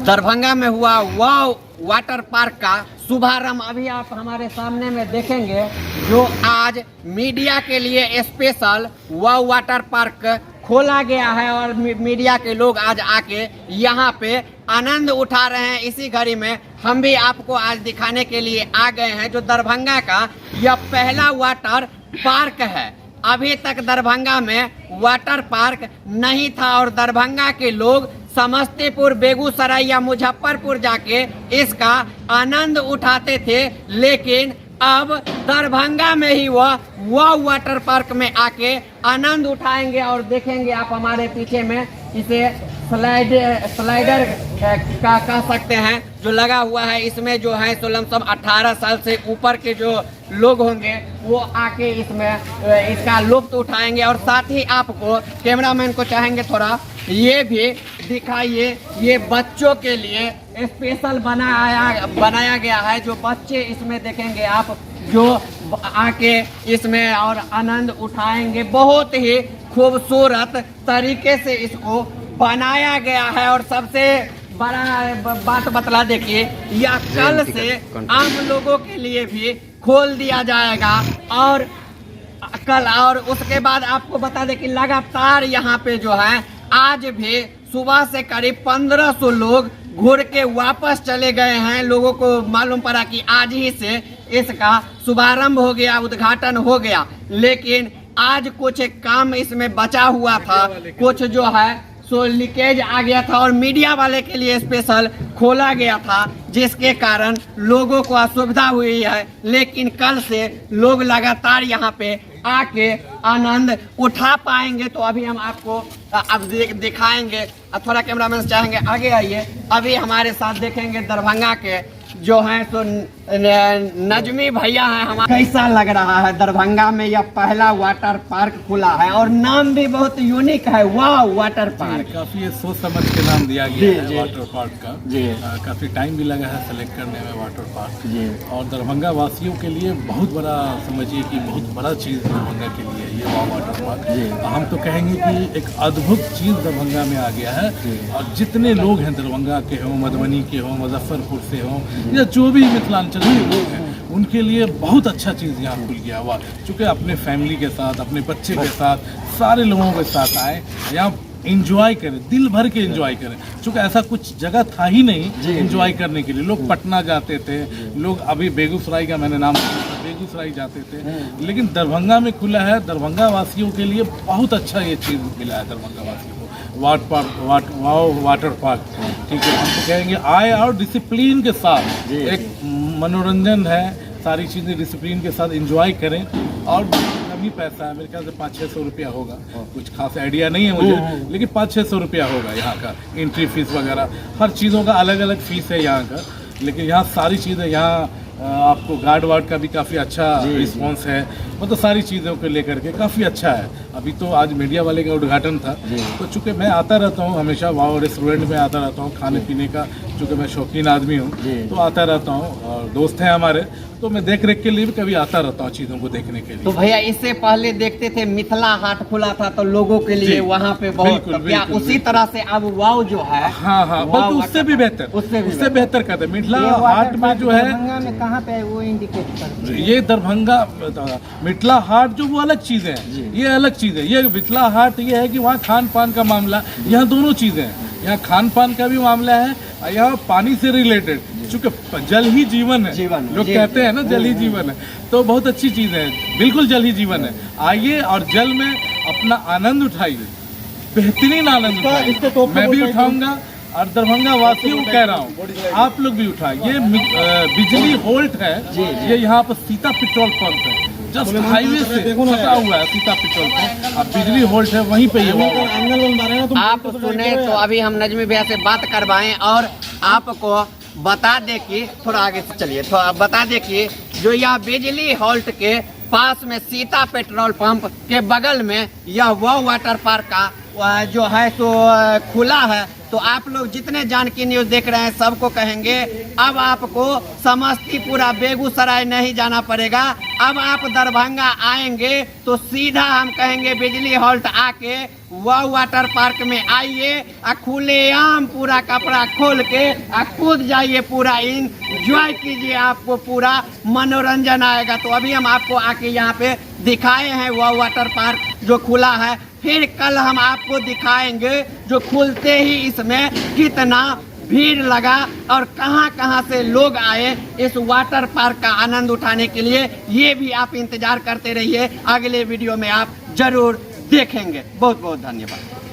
दरभंगा में हुआ वाव water park का शुभारंभ अभी आप हमारे सामने में देखेंगे, जो आज मीडिया के लिए स्पेशल वाव वाटर पार्क खोला गया है और मीडिया के लोग आज आके यहाँ पे आनंद उठा रहे हैं। इसी घड़ी में हम भी आपको आज दिखाने के लिए आ गए हैं, जो दरभंगा का यह पहला वाटर पार्क है। अभी तक दरभंगा में वाटर पार्क नहीं था और दरभंगा के लोग समस्तीपुर, बेगूसराय या मुजफ्फरपुर जाके इसका आनंद उठाते थे, लेकिन अब दरभंगा में ही वह वाटर पार्क में आके आनंद उठाएंगे। और देखेंगे आप हमारे पीछे में इसे स्लाइडर का कह सकते हैं जो लगा हुआ है। इसमें जो है लमसम 18 साल से ऊपर के जो लोग होंगे वो आके इसमें इसका लुत्फ उठाएंगे। और साथ ही आपको कैमरामैन को चाहेंगे थोड़ा ये भी दिखाइए, ये बच्चों के लिए स्पेशल बनाया गया है, जो बच्चे इसमें देखेंगे आप, जो आके इसमें और आनंद उठाएंगे। बहुत ही खूबसूरत तरीके से इसको बनाया गया है। और सबसे बड़ा बात बतला देखिए, यह कल से आम लोगों के लिए भी खोल दिया जाएगा और कल, और उसके बाद आपको बता दें कि लगातार यहाँ पे जो है आज भी सुबह से करीब 1500 लोग घूर के वापस चले गए हैं। लोगों को मालूम पड़ा कि आज ही से इसका शुभारंभ हो गया, उद्घाटन हो गया, लेकिन आज कुछ काम इसमें बचा हुआ था, कुछ जो है सो लीकेज आ गया था और मीडिया वाले के लिए स्पेशल खोला गया था, जिसके कारण लोगों को असुविधा हुई है। लेकिन कल से लोग लगातार यहाँ पे आके आनंद उठा पाएंगे। तो अभी हम आपको अब दिखाएंगे। थोड़ा कैमरामैन चाहेंगे आगे आइए। अभी हमारे साथ देखेंगे दरभंगा के जो है तो नजमी भैया हैं हमारे। कैसा लग रहा है दरभंगा में यह पहला वाटर पार्क खुला है और नाम भी बहुत यूनिक है, वाव वाटर पार्क। काफी ये सोच समझ के नाम दिया गया है वाटर पार्क का। काफी टाइम भी लगा है सेलेक्ट करने में वाटर पार्क। और दरभंगा वासियों के लिए बहुत बड़ा, समझिए कि बहुत बड़ा चीज दरभंगा के लिए ये वाव वाटर पार्क। हम तो कहेंगे कि एक अद्भुत चीज दरभंगा में आ गया है। और जितने लोग हैं दरभंगा के हों, मधुबनी के हों, मुजफ्फरपुर से हों, या जो भी मिथिलांचल के लोग हैं, उनके लिए बहुत अच्छा चीज़ यहाँ खुल गया हुआ। चूँकि अपने फैमिली के साथ, अपने बच्चे के साथ, सारे लोगों के साथ आए, यहाँ इंजॉय करें, दिल भर के इंजॉय करें। चूँकि ऐसा कुछ जगह था ही नहीं इंजॉय करने के लिए। लोग पटना जाते थे, लोग अभी बेगूसराय का मैंने नाम बेगूसराय जाते थे, लेकिन दरभंगा में खुला है। दरभंगा वासियों के लिए बहुत अच्छा ये चीज़ मिला है दरभंगा वासियों को, वाटर पार्क। ठीक है, हम तो कहेंगे आए और डिसिप्लिन के साथ, एक मनोरंजन है, सारी चीज़ें डिसिप्लिन के साथ एंजॉय करें। और कम ही पैसा है, मेरे ख्याल से 500-600 रुपया होगा, कुछ खास आइडिया नहीं है मुझे, लेकिन 500-600 रुपया होगा यहाँ का एंट्री फीस वगैरह। हर चीज़ों का अलग अलग फीस है यहाँ का, लेकिन यहाँ सारी चीज़ें, यहाँ आपको गार्ड वार्ड का भी काफ़ी अच्छा रिस्पॉन्स है, मतलब सारी चीज़ों को लेकर के काफ़ी अच्छा है। अभी तो आज मीडिया वाले का उद्घाटन था, तो चूँकि मैं आता रहता हूँ हमेशा, वाव रेस्टोरेंट में आता रहता हूँ खाने पीने का, चूँकि मैं शौकीन आदमी हूँ तो आता रहता हूँ, और दोस्त हैं हमारे, तो मैं देख रेख के लिए भी कभी आता रहता हूँ चीज़ों को देखने के लिए। तो भैया इससे पहले देखते थे मिथिला हाट खुला था, तो लोगों के लिए वहाँ पे बहुत, क्या उसी तरह से अब वाव जो है, हाँ, बल्कि उससे भी बेहतर, उससे बेहतर कहते हैं। मिथिला हाट में जो है, कहाँ पे वो इंडिकेट करते हैं, ये दरभंगा मिथिला हाट जो वो अलग चीज़ है, ये अलग चीज़ है। ये मिथिला हाट ये है कि वहाँ खान पान का मामला, यहाँ दोनों चीज़ें हैं। यहाँ खान पान का भी मामला है, यहाँ पानी से रिलेटेड, चूँकि जल ही जीवन है, लोग कहते हैं ना जल ही जीवन है, तो बहुत अच्छी चीज़ है, बिल्कुल जल ही जीवन है। आइए और जल में अपना आनंद उठाइए, बेहतरीन आनंद उठाइए। मैं भी उठाऊंगा और दरभंगा वासियों को कह रहा हूँ, आप लोग भी उठाए। ये बिजली होल्ट है, ये यहाँ पर सीता पेट्रोल पंप है, जस्ट हाईवे से सटा हुआ है सीता पेट्रोल पंप। अब बिजली होल्ट है वहीं पे ये आप सुने। तो अभी हम नजमी भैया से बात करवाएं और आपको बता दे कि थोड़ा आगे से चलिए, थोड़ा बता दे कि जो यह बिजली होल्ट के पास में सीता पेट्रोल पंप के बगल में यह वाव वाटर पार्क का जो है सो खुला है, तो आप लोग जितने जानकी न्यूज़ देख रहे हैं सबको कहेंगे अब आपको समस्तीपुरा बेगूसराय नहीं जाना पड़ेगा। अब आप दरभंगा आएंगे तो सीधा हम कहेंगे बिजली हॉल्ट आके वाव वाटर पार्क में आइए, खुलेआम पूरा कपड़ा खोल के कूद जाइए, पूरा इंजॉय कीजिए, आपको पूरा मनोरंजन आएगा। तो अभी हम आपको आके यहाँ पे दिखाए हैं वाव वाटर पार्क जो खुला है, फिर कल हम आपको दिखाएंगे जो खुलते ही इसमें कितना भीड़ लगा और कहां कहां से लोग आए इस वाटर पार्क का आनंद उठाने के लिए। ये भी आप इंतजार करते रहिए, अगले वीडियो में आप जरूर देखेंगे। बहुत बहुत धन्यवाद।